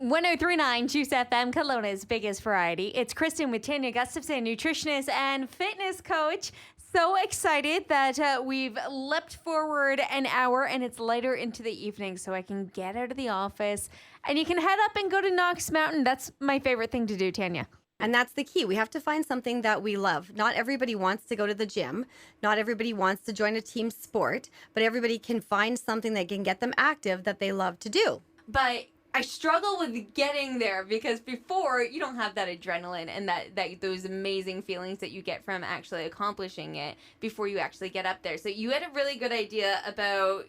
1039 Juice FM, Kelowna's biggest variety. It's Kristen with Tanya Gustafson, nutritionist and fitness coach. So excited that we've leapt forward an hour and it's later into the evening so I can get out of the office and you can head up and go to Knox Mountain. That's my favorite thing to do, Tanya. And that's the key. We have to find something that we love. Not everybody wants to go to the gym. Not everybody wants to join a team sport, but everybody can find something that can get them active that they love to do. But I struggle with getting there because before you don't have that adrenaline and that those amazing feelings that you get from actually accomplishing it before you actually get up there. So you had a really good idea about,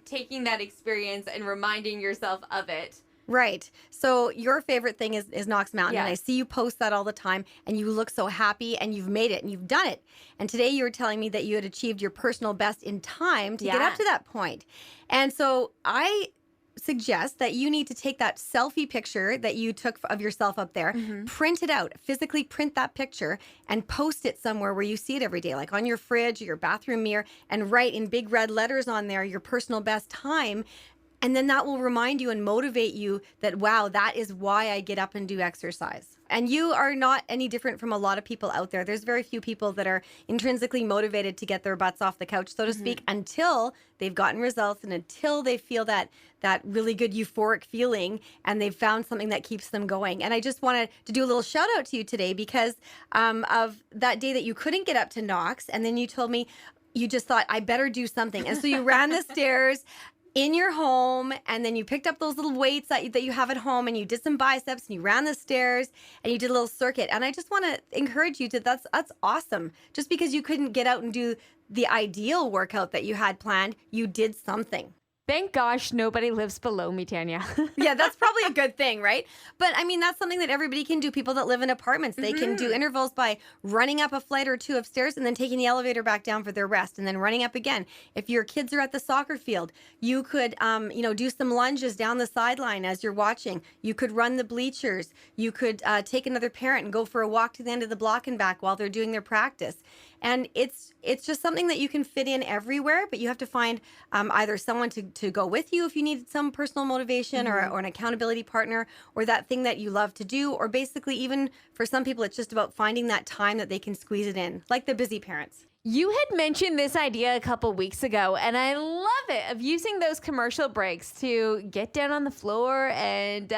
taking that experience and reminding yourself of it. Right. So your favorite thing is Knox Mountain. Yeah. And I see you post that all the time and you look so happy and you've made it and you've done it. And today you were telling me that you had achieved your personal best in time to get up to that point. And so I suggest that you need to take that selfie picture that you took of yourself up there, print it out, physically print that picture and post it somewhere where you see it every day, like on your fridge or your bathroom mirror, and write in big red letters on there your personal best time. And then that will remind you and motivate you that, wow, that is why I get up and do exercise. And you are not any different from a lot of people out there. There's very few people that are intrinsically motivated to get their butts off the couch, so to speak, until they've gotten results and until they feel that really good euphoric feeling and they've found something that keeps them going. And I just wanted to do a little shout out to you today because of that day that you couldn't get up to Knox. And then you told me you just thought, I better do something. And so you ran the stairs in your home, and then you picked up those little weights that you have at home, and you did some biceps, and you ran the stairs, and you did a little circuit. And I just want to encourage you to that's awesome. Just because you couldn't get out and do the ideal workout that you had planned, you did something. Thank gosh nobody lives below me, Tanya. Yeah, that's probably a good thing, right? But I mean, that's something that everybody can do. People that live in apartments, they can do intervals by running up a flight or two of stairs and then taking the elevator back down for their rest and then running up again. If your kids are at the soccer field, you could, do some lunges down the sideline as you're watching. You could run the bleachers. You could take another parent and go for a walk to the end of the block and back while they're doing their practice. And it's just something that you can fit in everywhere, but you have to find either someone to go with you if you need some personal motivation or an accountability partner or that thing that you love to do. Or basically, even for some people, it's just about finding that time that they can squeeze it in, like the busy parents. You had mentioned this idea a couple weeks ago, and I love it, of using those commercial breaks to get down on the floor and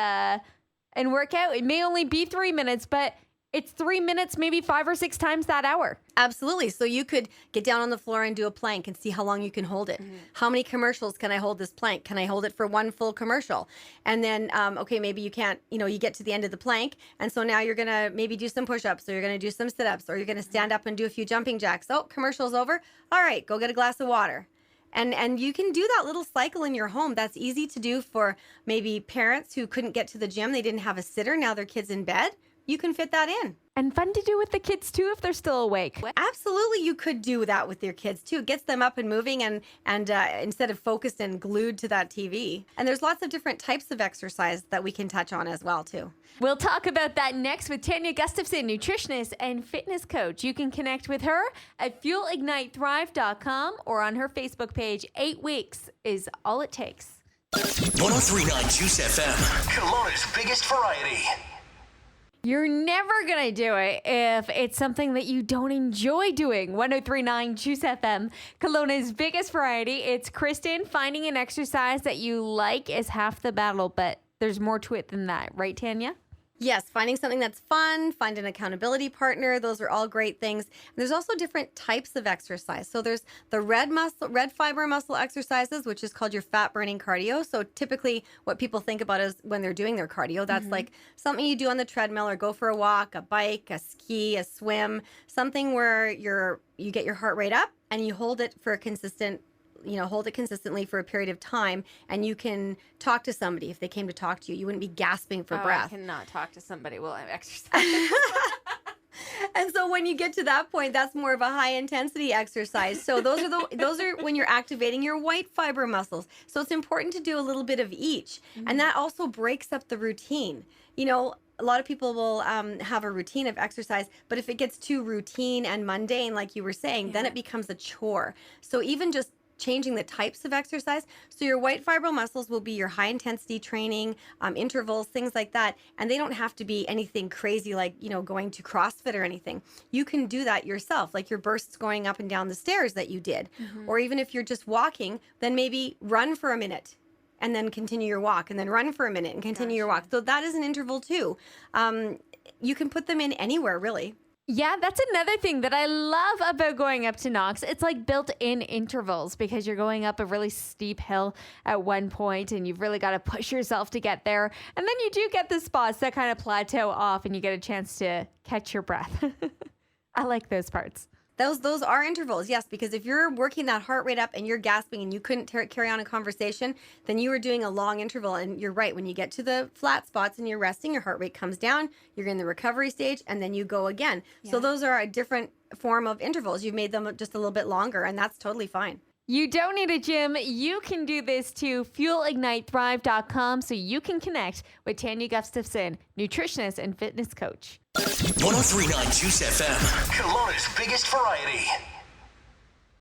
work out. It may only be 3 minutes, but it's 3 minutes, maybe 5 or 6 times that hour. Absolutely. So you could get down on the floor and do a plank and see how long you can hold it. How many commercials can I hold this plank? Can I hold it for one full commercial? And then, maybe you can't, you get to the end of the plank. And so now you're going to maybe do some push-ups or you're going to do some sit-ups or you're going to stand up and do a few jumping jacks. Oh, commercial's over. All right, go get a glass of water. And you can do that little cycle in your home. That's easy to do for maybe parents who couldn't get to the gym. They didn't have a sitter. Now their kid's in bed. You can fit that in. And fun to do with the kids, too, if they're still awake. Absolutely, you could do that with your kids, too. It gets them up and moving and instead of focused and glued to that TV. And there's lots of different types of exercise that we can touch on as well, too. We'll talk about that next with Tanya Gustafson, nutritionist and fitness coach. You can connect with her at fuelignitethrive.com or on her Facebook page. 8 weeks is all it takes. 1039 Juice FM, Kelowna's biggest variety. You're never going to do it if it's something that you don't enjoy doing. 1039 Juice FM, Kelowna's biggest variety. It's Kristen. Finding an exercise that you like is half the battle, but there's more to it than that. Right, Tanya? Yes, finding something that's fun, find an accountability partner. Those are all great things. And there's also different types of exercise. So there's the red fiber muscle exercises, which is called your fat burning cardio. So typically what people think about is when they're doing their cardio, that's like something you do on the treadmill or go for a walk, a bike, a ski, a swim, something where you get your heart rate up and you hold it for a consistent hold it consistently for a period of time, and you can talk to somebody if they came to talk to you. You wouldn't be gasping for breath. I cannot talk to somebody while I'm exercising. And so when you get to that point, that's more of a high intensity exercise. So those are when you're activating your white fiber muscles. So it's important to do a little bit of each. And that also breaks up the routine. A lot of people will have a routine of exercise, but if it gets too routine and mundane, like you were saying, then it becomes a chore. So even just changing the types of exercise. So your white fiber muscles will be your high intensity training, intervals, things like that. And they don't have to be anything crazy like, going to CrossFit or anything. You can do that yourself, like your bursts going up and down the stairs that you did. Or even if you're just walking, then maybe run for a minute and then continue your walk, and then run for a minute and continue your walk. So that is an interval too. You can put them in anywhere, really. Yeah, that's another thing that I love about going up to Knox. It's like built-in intervals because you're going up a really steep hill at one point and you've really got to push yourself to get there. And then you do get the spots that kind of plateau off and you get a chance to catch your breath. I like those parts. Those are intervals, yes, because if you're working that heart rate up and you're gasping and you couldn't carry on a conversation, then you were doing a long interval. And you're right, when you get to the flat spots and you're resting, your heart rate comes down, you're in the recovery stage, and then you go again. Yeah. So those are a different form of intervals. You've made them just a little bit longer, and that's totally fine. You don't need a gym. You can do this too. FuelIgniteThrive.com so you can connect with Tanya Gustafson, nutritionist and fitness coach. 103.9 Juice FM, Kelowna's biggest variety.